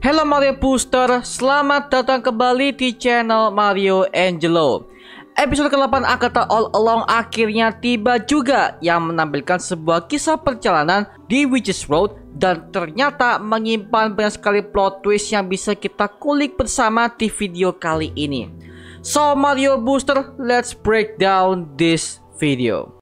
Halo Mario Booster, selamat datang kembali di channel Mario Angelo. Episode ke-8 Agatha All Along akhirnya tiba juga, yang menampilkan sebuah kisah perjalanan di Witch's Road dan ternyata menyimpan banyak sekali plot twist yang bisa kita kulik bersama di video kali ini. So Mario Booster, let's break down this video.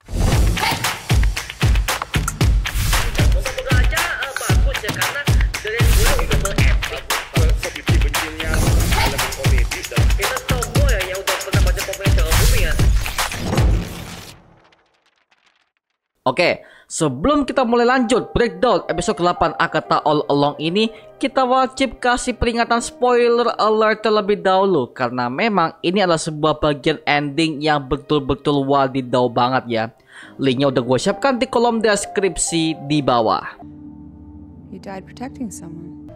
Oke, sebelum kita mulai lanjut breakdown episode ke-8 Agatha All Along ini, kita wajib kasih peringatan spoiler alert terlebih dahulu, karena memang ini adalah sebuah bagian ending yang betul-betul wadidaw banget ya. Linknya udah gue siapkan di kolom deskripsi di bawah. He died protecting someone,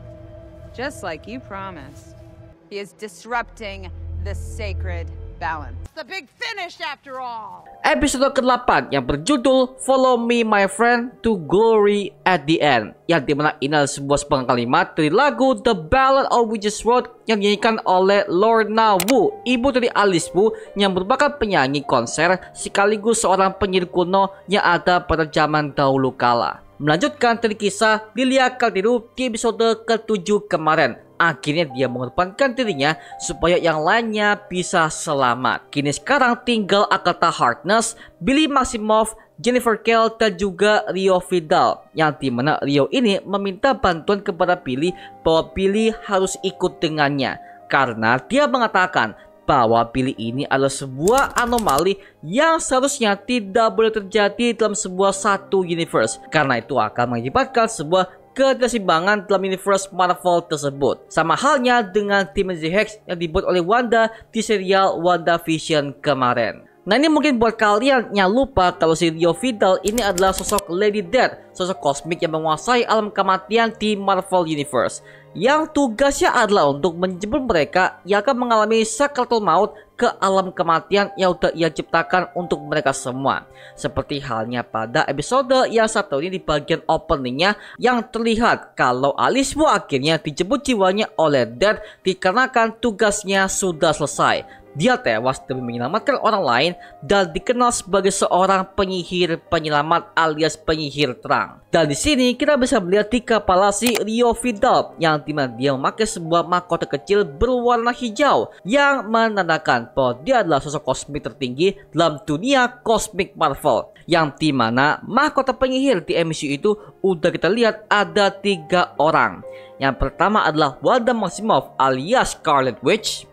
just like you promised. He is disrupting the sacred balance. The big finish after all. Episode ke-8 yang berjudul Follow Me My Friend to Glory at the End, yang dimana ini adalah sebuah sepenggal kalimat dari lagu The Ballad of Witch's Road yang dinyanyikan oleh Lorna Wu, ibu dari Alice Wu, yang merupakan penyanyi konser sekaligus seorang penyihir kuno yang ada pada zaman dahulu kala. Melanjutkan dari kisah Lilia Kaldiru di episode ke-7 kemarin. Akhirnya dia mengorbankan dirinya supaya yang lainnya bisa selamat. Kini sekarang tinggal Agatha Harkness, Billy Maximoff, Jennifer Kale, dan juga Rio Vidal. Yang dimana Rio ini meminta bantuan kepada Billy bahwa Billy harus ikut dengannya, karena dia mengatakan bahwa Billy ini adalah sebuah anomali yang seharusnya tidak boleh terjadi dalam sebuah satu universe, karena itu akan mengakibatkan sebuah ketidakseimbangan dalam universe Marvel tersebut. Sama halnya dengan Timothy Hex yang dibuat oleh Wanda di serial WandaVision kemarin. Nah, ini mungkin buat kalian yang lupa kalau si Rio Vidal ini adalah sosok Lady Death, sosok kosmik yang menguasai alam kematian di Marvel Universe, yang tugasnya adalah untuk menjemput mereka yang akan mengalami sakratul maut ke alam kematian yang udah ia ciptakan untuk mereka semua. Seperti halnya pada episode yang satu ini di bagian openingnya, yang terlihat kalau Alice Wu akhirnya dijemput jiwanya oleh Death dikarenakan tugasnya sudah selesai. Dia tewas demi menyelamatkan orang lain dan dikenal sebagai seorang penyihir penyelamat alias penyihir terang. Dan di sini kita bisa melihat di kepala si Rio Vidal, yang dimana dia memakai sebuah mahkota kecil berwarna hijau yang menandakan bahwa dia adalah sosok kosmik tertinggi dalam dunia kosmik Marvel. Yang dimana mahkota penyihir di MCU itu udah kita lihat ada 3 orang. Yang pertama adalah Wanda Maximoff alias Scarlet Witch.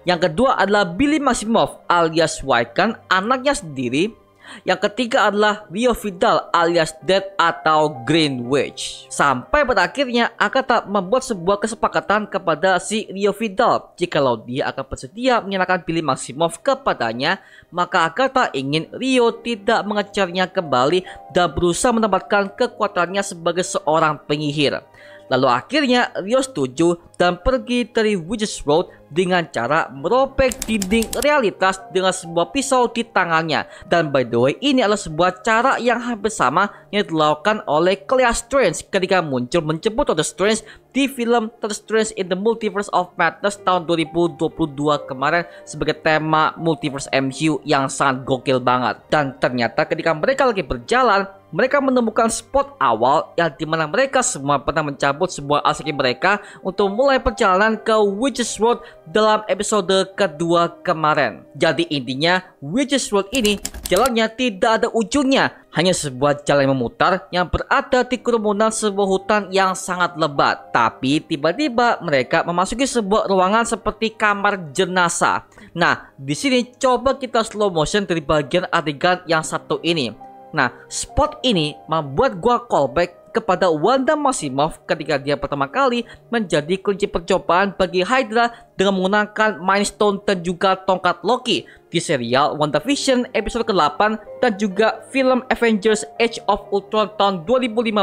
Yang kedua adalah Billy Maximoff alias Wiccan, anaknya sendiri. Yang ketiga adalah Rio Vidal alias Death atau Green Witch. Sampai pada akhirnya Agatha membuat sebuah kesepakatan kepada si Rio Vidal. Jikalau dia akan bersedia menyerahkan Billy Maximoff kepadanya, maka Agatha ingin Rio tidak mengejarnya kembali dan berusaha menempatkan kekuatannya sebagai seorang penyihir. Lalu akhirnya Rio setuju dan pergi dari Witch's Road dengan cara merobek dinding realitas dengan sebuah pisau di tangannya. Dan by the way, ini adalah sebuah cara yang hampir sama yang dilakukan oleh Clea Strange ketika muncul menjemput Doctor Strange di film Doctor Strange in the Multiverse of Madness tahun 2022 kemarin sebagai tema Multiverse MCU yang sangat gokil banget. Dan ternyata ketika mereka lagi berjalan, mereka menemukan spot awal yang dimana mereka semua pernah mencabut sebuah arsip mereka untuk mulai perjalanan ke Witch's Road dalam episode kedua kemarin. Jadi intinya Witch's Road ini jalannya tidak ada ujungnya, hanya sebuah jalan yang memutar yang berada di kerumunan sebuah hutan yang sangat lebat. Tapi tiba-tiba mereka memasuki sebuah ruangan seperti kamar jenazah. Nah, di sini coba kita slow motion dari bagian adegan yang satu ini. Nah, spot ini membuat gua callback kepada Wanda Maximoff ketika dia pertama kali menjadi kelinci percobaan bagi Hydra dengan menggunakan Mind Stone dan juga tongkat Loki, di serial WandaVision episode ke-8 dan juga film Avengers Age of Ultron tahun 2015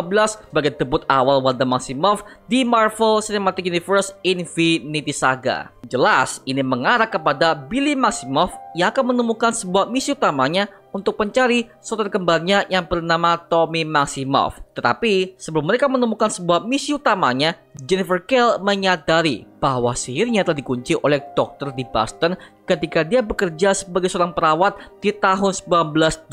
sebagai debut awal Wanda Maximoff di Marvel Cinematic Universe Infinity Saga. Jelas ini mengarah kepada Billy Maximoff yang akan menemukan sebuah misi utamanya untuk mencari saudara kembarnya yang bernama Tommy Maximoff. Tetapi sebelum mereka menemukan sebuah misi utamanya, Jennifer Kale menyadari bahwa sihirnya telah dikunci oleh dokter di Boston ketika dia bekerja sebagai seorang perawat di tahun 1920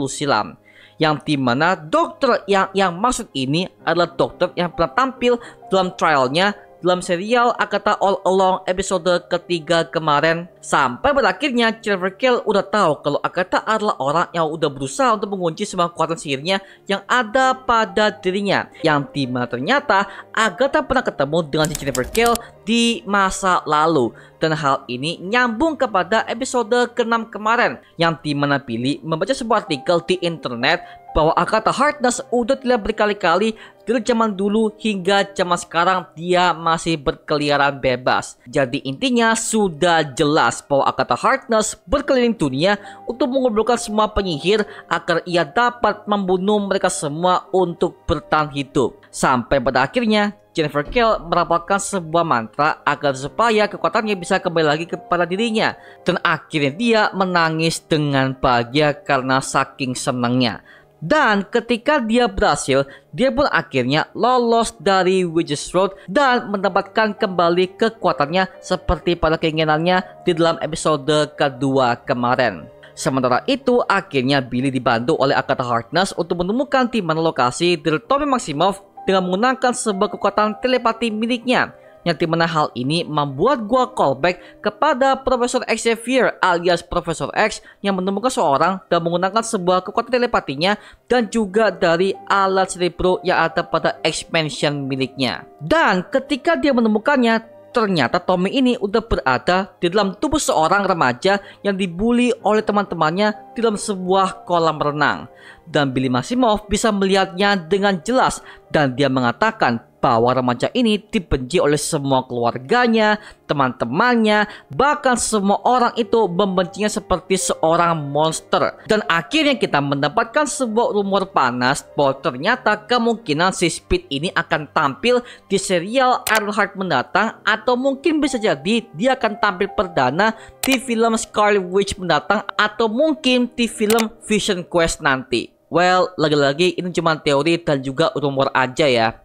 silam. Yang dimana dokter yang maksud ini adalah dokter yang pernah tampil dalam trialnya dalam serial Agatha All Along episode ketiga kemarin. Sampai berakhirnya Jennifer Kale udah tahu kalau Agatha adalah orang yang udah berusaha untuk mengunci semua kekuatan sihirnya yang ada pada dirinya. Yang dimana ternyata Agatha pernah ketemu dengan si Jennifer Kale di masa lalu. Dan hal ini nyambung kepada episode ke-6 kemarin, yang dimana Billy membaca sebuah artikel di internet bahwa Agatha Harkness udah tidak berkali-kali dari zaman dulu hingga zaman sekarang dia masih berkeliaran bebas. Jadi intinya sudah jelas bahwa Agatha Harkness berkeliling dunia untuk mengumpulkan semua penyihir agar ia dapat membunuh mereka semua untuk bertahan hidup. Sampai pada akhirnya Jennifer Kale merapalkan sebuah mantra agar supaya kekuatannya bisa kembali lagi kepada dirinya. Dan akhirnya dia menangis dengan bahagia karena saking senangnya. Dan ketika dia berhasil, dia pun akhirnya lolos dari Witch's Road dan mendapatkan kembali kekuatannya seperti pada keinginannya di dalam episode kedua kemarin. Sementara itu, akhirnya Billy dibantu oleh Agatha Harkness untuk menemukan di mana lokasi dari Tommy Maximoff dengan menggunakan sebuah kekuatan telepati miliknya. Yang dimana hal ini membuat gua callback kepada Profesor Xavier alias Profesor X yang menemukan seorang dan menggunakan sebuah kekuatan telepatinya dan juga dari alat cerebro yang ada pada expansion miliknya. Dan ketika dia menemukannya, ternyata Tommy ini udah berada di dalam tubuh seorang remaja yang dibully oleh teman-temannya di dalam sebuah kolam renang. Dan Billy Maximoff bisa melihatnya dengan jelas dan dia mengatakan bahwa remaja ini dibenci oleh semua keluarganya, teman-temannya, bahkan semua orang itu membencinya seperti seorang monster. Dan akhirnya kita mendapatkan sebuah rumor panas bahwa ternyata kemungkinan si Speed ini akan tampil di serial Ironheart mendatang, atau mungkin bisa jadi dia akan tampil perdana di film Scarlet Witch mendatang, atau mungkin di film Vision Quest nanti. Well, lagi-lagi ini cuma teori dan juga rumor aja ya.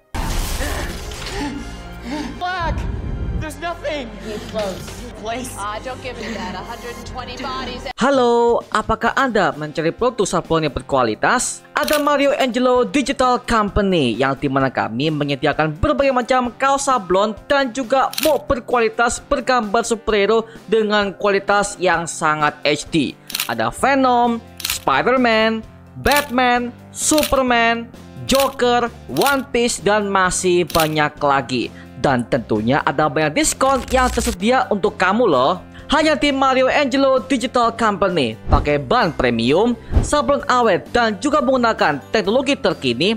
Halo, apakah Anda mencari produk sablon yang berkualitas? Ada Mario Angelo Digital Company yang dimana kami menyediakan berbagai macam kaos sablon dan juga mug berkualitas bergambar superhero dengan kualitas yang sangat HD. Ada Venom, Spider-Man, Batman, Superman, Joker, One Piece, dan masih banyak lagi. Dan tentunya ada banyak diskon yang tersedia untuk kamu loh. Hanya di Mario Angelo Digital Company. Pakai bahan premium, sablon awet, dan juga menggunakan teknologi terkini.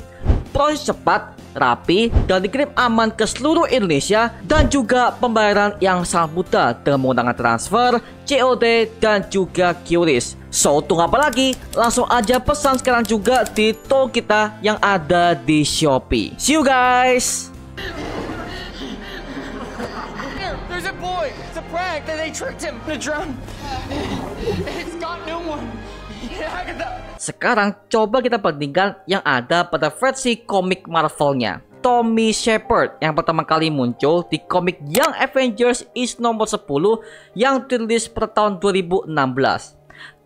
Proses cepat, rapi, dan dikirim aman ke seluruh Indonesia. Dan juga pembayaran yang sangat mudah dengan menggunakan transfer, COD, dan juga QRIS. So, tunggu apa lagi? Langsung aja pesan sekarang juga di toko kita yang ada di Shopee. See you guys! There's a boy! It's a prank! They tricked him! The drum! It's got no one! Sekarang coba kita bandingkan yang ada pada versi komik Marvelnya. Tommy Shepard yang pertama kali muncul di komik Young Avengers is nomor 10 yang dirilis pada tahun 2016.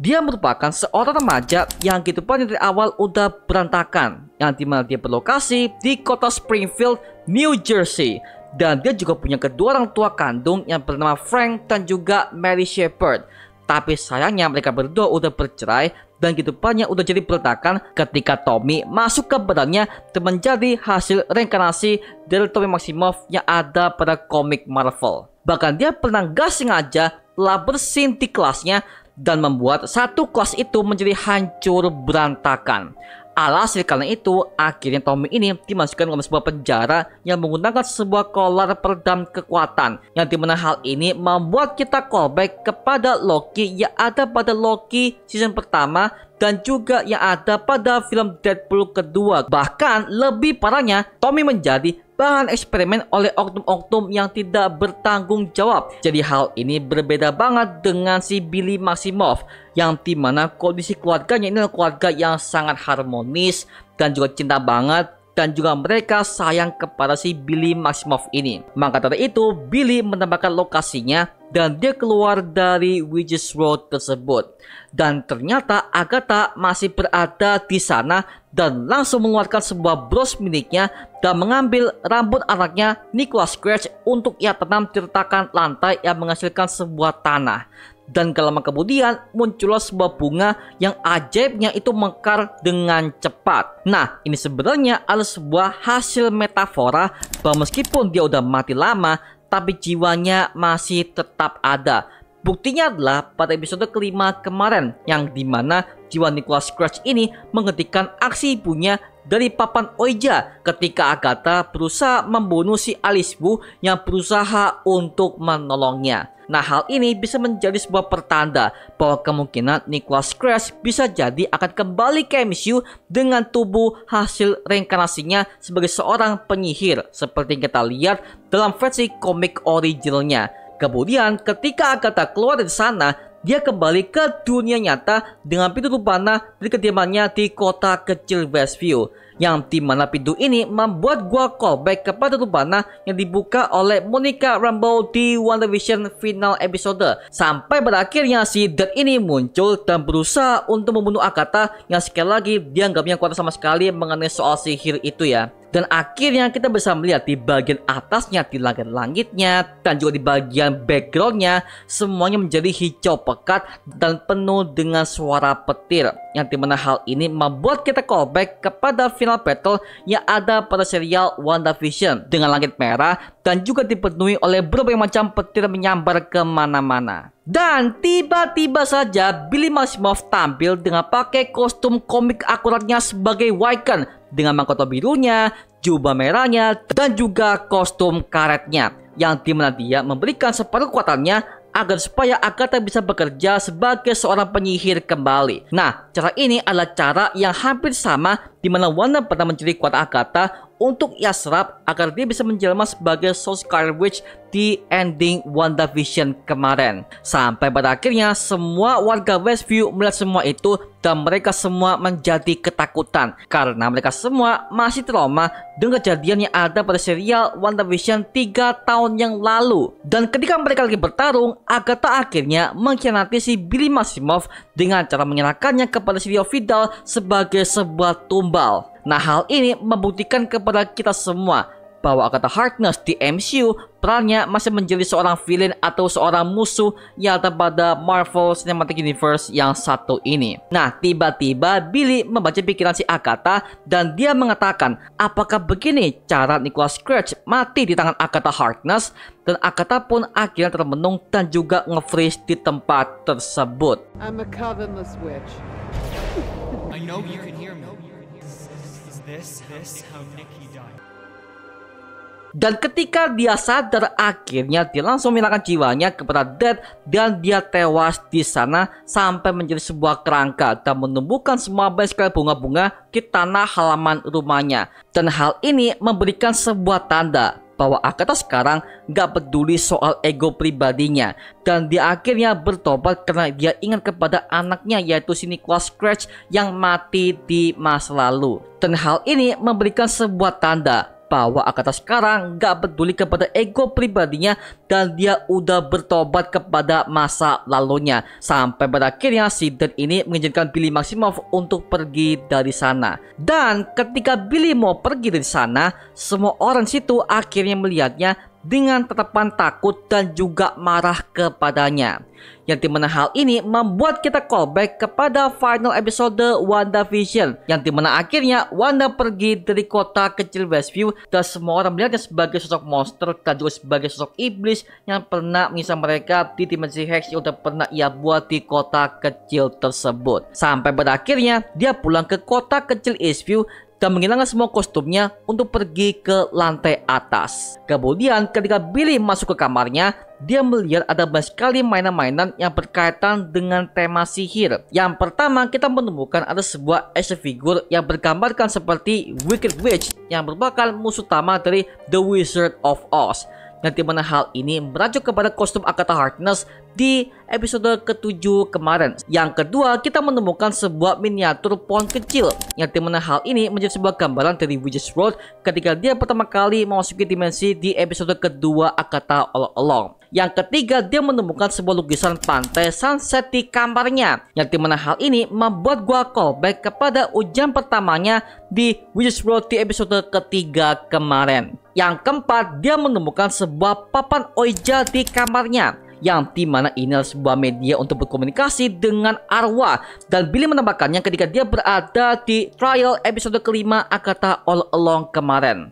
Dia merupakan seorang remaja yang kehidupannya dari awal udah berantakan, yang dimana dia berlokasi di kota Springfield, New Jersey. Dan dia juga punya kedua orang tua kandung yang bernama Frank dan juga Mary Shepard. Tapi sayangnya mereka berdua udah bercerai dan kehidupannya udah jadi berantakan ketika Tommy masuk ke badannya dan menjadi hasil reinkarnasi dari Tommy Maximoff yang ada pada komik Marvel. Bahkan dia pernah gak sengaja telah bersin di kelasnya dan membuat satu kelas itu menjadi hancur berantakan. Alhasil karena itu, akhirnya Tommy ini dimasukkan ke sebuah penjara yang menggunakan sebuah kolar peredam kekuatan. Yang dimana hal ini membuat kita callback kepada Loki yang ada pada Loki season pertama dan juga yang ada pada film Deadpool kedua. Bahkan lebih parahnya, Tommy menjadi bahan eksperimen oleh oknum-oknum yang tidak bertanggung jawab. Jadi hal ini berbeda banget dengan si Billy Maximoff, yang dimana kondisi keluarganya ini adalah keluarga yang sangat harmonis dan juga cinta banget, dan juga mereka sayang kepada si Billy Maximoff ini. Maka dari itu, Billy menambahkan lokasinya dan dia keluar dari Witches Road tersebut. Dan ternyata Agatha masih berada di sana dan langsung mengeluarkan sebuah bros miliknya dan mengambil rambut anaknya Nicholas Scratch untuk ia tanam di retakan lantai yang menghasilkan sebuah tanah. Dan gak lama kemudian muncullah sebuah bunga yang ajaibnya itu mekar dengan cepat. Nah, ini sebenarnya adalah sebuah hasil metafora bahwa meskipun dia udah mati lama, tapi jiwanya masih tetap ada. Buktinya adalah pada episode kelima kemarin, yang dimana jiwa Nicholas Scratch ini menghentikan aksi ibunya dari papan Oija ketika Agatha berusaha membunuh si Alice Wu yang berusaha untuk menolongnya. Nah, hal ini bisa menjadi sebuah pertanda bahwa kemungkinan Nicholas Scratch bisa jadi akan kembali ke MCU dengan tubuh hasil reinkarnasinya sebagai seorang penyihir seperti yang kita lihat dalam versi komik originalnya. Kemudian ketika Agatha keluar dari sana, dia kembali ke dunia nyata dengan pintu panah dari kediamannya di kota kecil Westview. Yang dimana pintu ini membuat gua callback kepada panah yang dibuka oleh Monica Rambeau di WandaVision final episode. Sampai berakhirnya si Death ini muncul dan berusaha untuk membunuh Agatha yang sekali lagi dia nggak punya kuasa sama sekali mengenai soal sihir itu ya. Dan akhirnya kita bisa melihat di bagian atasnya, di langit-langitnya, dan juga di bagian backgroundnya, semuanya menjadi hijau pekat dan penuh dengan suara petir. Yang dimana hal ini membuat kita callback kepada final battle yang ada pada serial WandaVision dengan langit merah dan juga dipenuhi oleh berbagai macam petir menyambar kemana-mana. Dan tiba-tiba saja Billy Maximoff tampil dengan pakai kostum komik akuratnya sebagai Wiccan dengan mahkota birunya, jubah merahnya, dan juga kostum karetnya, yang dimana dia memberikan separuh kekuatannya agar supaya Agatha bisa bekerja sebagai seorang penyihir kembali. Nah, cara ini adalah cara yang hampir sama di mana Wanda pernah mencuri kekuatan Agatha untuk ia serap agar dia bisa menjelma sebagai Soul Scarlet Witch di ending WandaVision kemarin. Sampai pada akhirnya semua warga Westview melihat semua itu dan mereka semua menjadi ketakutan karena mereka semua masih trauma dengan kejadian yang ada pada serial WandaVision 3 tahun yang lalu. Dan ketika mereka lagi bertarung, Agatha akhirnya mengkhianati si Billy Maximoff dengan cara menyerahkannya kepada si Rio Vidal sebagai sebuah tumbal. Nah, hal ini membuktikan kepada kita semua bahwa Agatha Harkness di MCU perannya masih menjadi seorang villain atau seorang musuh yang ada pada Marvel Cinematic Universe yang satu ini. Nah, tiba-tiba Billy membaca pikiran si Agatha dan dia mengatakan, apakah begini cara Nicholas Scratch mati di tangan Agatha Harkness? Dan Agatha pun akhirnya termenung dan juga nge-freeze di tempat tersebut. I'm a covenless witch. I know you can hear me. Is this how Nikki died? Dan ketika dia sadar, akhirnya dia langsung menyerahkan jiwanya kepada Death dan dia tewas di sana sampai menjadi sebuah kerangka dan menumbuhkan semua banyak sekali bunga-bunga di tanah halaman rumahnya. Dan hal ini memberikan sebuah tanda bahwa Agatha sekarang gak peduli soal ego pribadinya dan dia akhirnya bertobat karena dia ingat kepada anaknya yaitu si Nicholas Scratch yang mati di masa lalu. Dan hal ini memberikan sebuah tanda bahwa Agatha sekarang gak peduli kepada ego pribadinya dan dia udah bertobat kepada masa lalunya. Sampai pada akhirnya si Death ini mengizinkan Billy Maximoff untuk pergi dari sana. Dan ketika Billy mau pergi dari sana, semua orang situ akhirnya melihatnya dengan tatapan takut dan juga marah kepadanya. Yang dimana hal ini membuat kita callback kepada final episode WandaVision, yang dimana akhirnya Wanda pergi dari kota kecil Westview dan semua orang melihatnya sebagai sosok monster dan juga sebagai sosok iblis yang pernah menyiksa mereka di dimensi Hex yang udah pernah ia buat di kota kecil tersebut. Sampai berakhirnya dia pulang ke kota kecil Eastview dan menghilangkan semua kostumnya untuk pergi ke lantai atas. Kemudian ketika Billy masuk ke kamarnya, dia melihat ada banyak sekali mainan-mainan yang berkaitan dengan tema sihir. Yang pertama, kita menemukan ada sebuah action figure yang bergambarkan seperti Wicked Witch yang merupakan musuh utama dari The Wizard of Oz. Yang dimana hal ini merujuk kepada kostum Agatha Harkness di episode ke-7 kemarin. Yang kedua, kita menemukan sebuah miniatur pohon kecil, yang dimana hal ini menjadi sebuah gambaran dari Witch's Road ketika dia pertama kali memasuki dimensi di episode kedua Agatha All Along. Yang ketiga, dia menemukan sebuah lukisan pantai sunset di kamarnya, yang dimana hal ini membuat gua callback kepada ujian pertamanya di Witch's Road di episode ketiga kemarin. Yang keempat, dia menemukan sebuah papan Ouija di kamarnya, yang dimana ini adalah sebuah media untuk berkomunikasi dengan arwah. Dan Billy menambahkannya ketika dia berada di trial episode kelima Agatha All Along kemarin.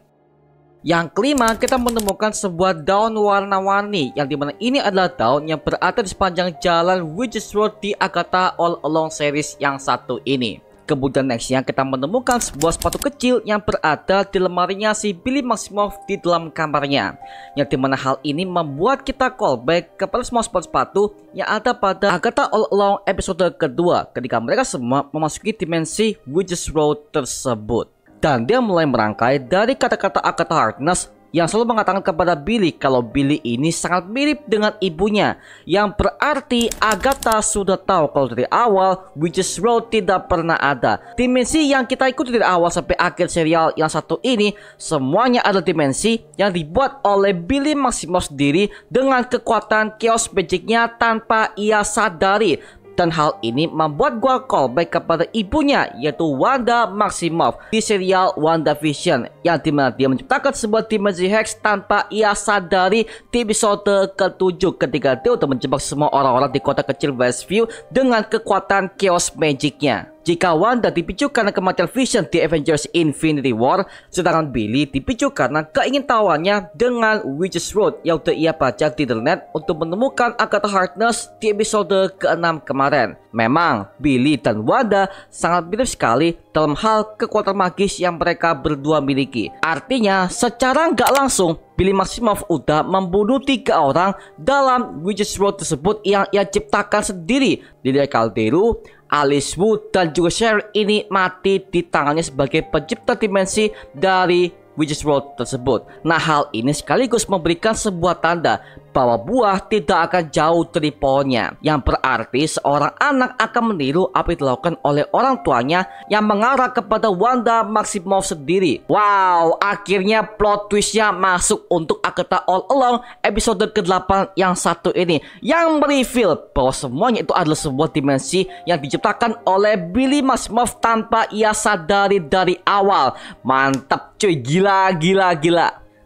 Yang kelima, kita menemukan sebuah daun warna-warni, yang dimana ini adalah daun yang berada di sepanjang jalan Witch's Road di Agatha All Along series yang satu ini. Kemudian nextnya kita menemukan sebuah sepatu kecil yang berada di lemarinya si Billy Maximoff di dalam kamarnya, yang dimana hal ini membuat kita callback kepada semua sepatu-sepatu yang ada pada Agatha All Along episode kedua ketika mereka semua memasuki dimensi Witch's Road tersebut. Dan dia mulai merangkai dari kata-kata Agatha Harkness yang selalu mengatakan kepada Billy kalau Billy ini sangat mirip dengan ibunya, yang berarti Agatha sudah tahu kalau dari awal Witch's Road tidak pernah ada. Dimensi yang kita ikuti dari awal sampai akhir serial yang satu ini semuanya adalah dimensi yang dibuat oleh Billy Maximoff sendiri dengan kekuatan chaos magicnya tanpa ia sadari. Dan hal ini membuat gua callback kepada ibunya, yaitu Wanda Maximoff di serial WandaVision, yang dimana dia menciptakan sebuah dimensi Hex tanpa ia sadari di episode ke-7 ketika dia udah menjebak semua orang-orang di kota kecil Westview dengan kekuatan chaos magicnya. Jika Wanda dipicu karena kematian Vision di Avengers Infinity War, sedangkan Billy dipicu karena keingintahuannya dengan Witch's Road yang udah ia baca di internet untuk menemukan Agatha Harkness di episode ke-6 kemarin. Memang Billy dan Wanda sangat mirip sekali dalam hal kekuatan magis yang mereka berdua miliki. Artinya secara nggak langsung Billy Maximoff udah membunuh 3 orang dalam Witch's Road tersebut yang ia ciptakan sendiri. Lydia Calderu, Alice Wu, dan juga Cheryl ini mati di tangannya sebagai pencipta dimensi dari Witch's Road tersebut. Nah, hal ini sekaligus memberikan sebuah tanda bahwa buah tidak akan jauh dari pohonnya, yang berarti seorang anak akan meniru apa yang dilakukan oleh orang tuanya yang mengarah kepada Wanda Maximoff sendiri. Wow, akhirnya plot twistnya masuk untuk Agatha All Along episode ke-8 yang satu ini, yang mereveal bahwa semuanya itu adalah sebuah dimensi yang diciptakan oleh Billy Maximoff tanpa ia sadari dari awal. Mantap cuy, gila.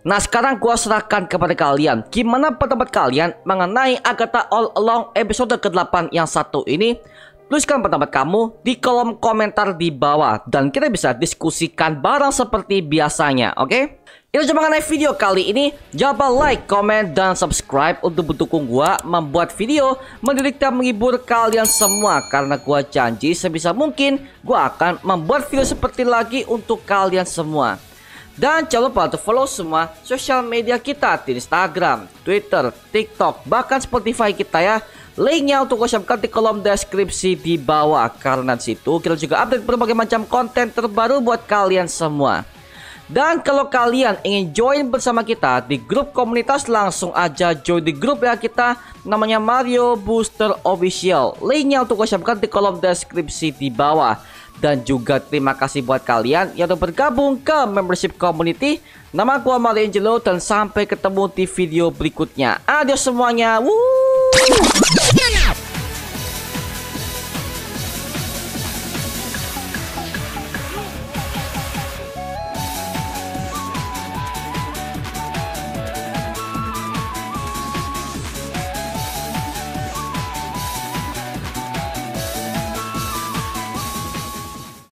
Nah, sekarang gua serahkan kepada kalian, gimana pendapat kalian mengenai Agatha All Along episode ke-8 yang satu ini? Tuliskan pendapat kamu di kolom komentar di bawah dan kita bisa diskusikan bareng seperti biasanya, oke? Itu cuma mengenai video kali ini. Jangan lupa like, komen, dan subscribe untuk mendukung gua membuat video mendidik dan menghibur kalian semua, karena gua janji sebisa mungkin gua akan membuat video seperti lagi untuk kalian semua. Dan jangan lupa untuk follow semua sosial media kita di Instagram, Twitter, TikTok, bahkan Spotify kita ya. Linknya untuk gue siapkan di kolom deskripsi di bawah, karena di situ kita juga update berbagai macam konten terbaru buat kalian semua. Dan kalau kalian ingin join bersama kita di grup komunitas, langsung aja join di grup ya kita, namanya Mario Booster Official. Linknya untuk gue siapkan di kolom deskripsi di bawah. Dan juga terima kasih buat kalian yang udah bergabung ke membership community. Nama gua Mario Angelo dan sampai ketemu di video berikutnya. Adios semuanya. Woo!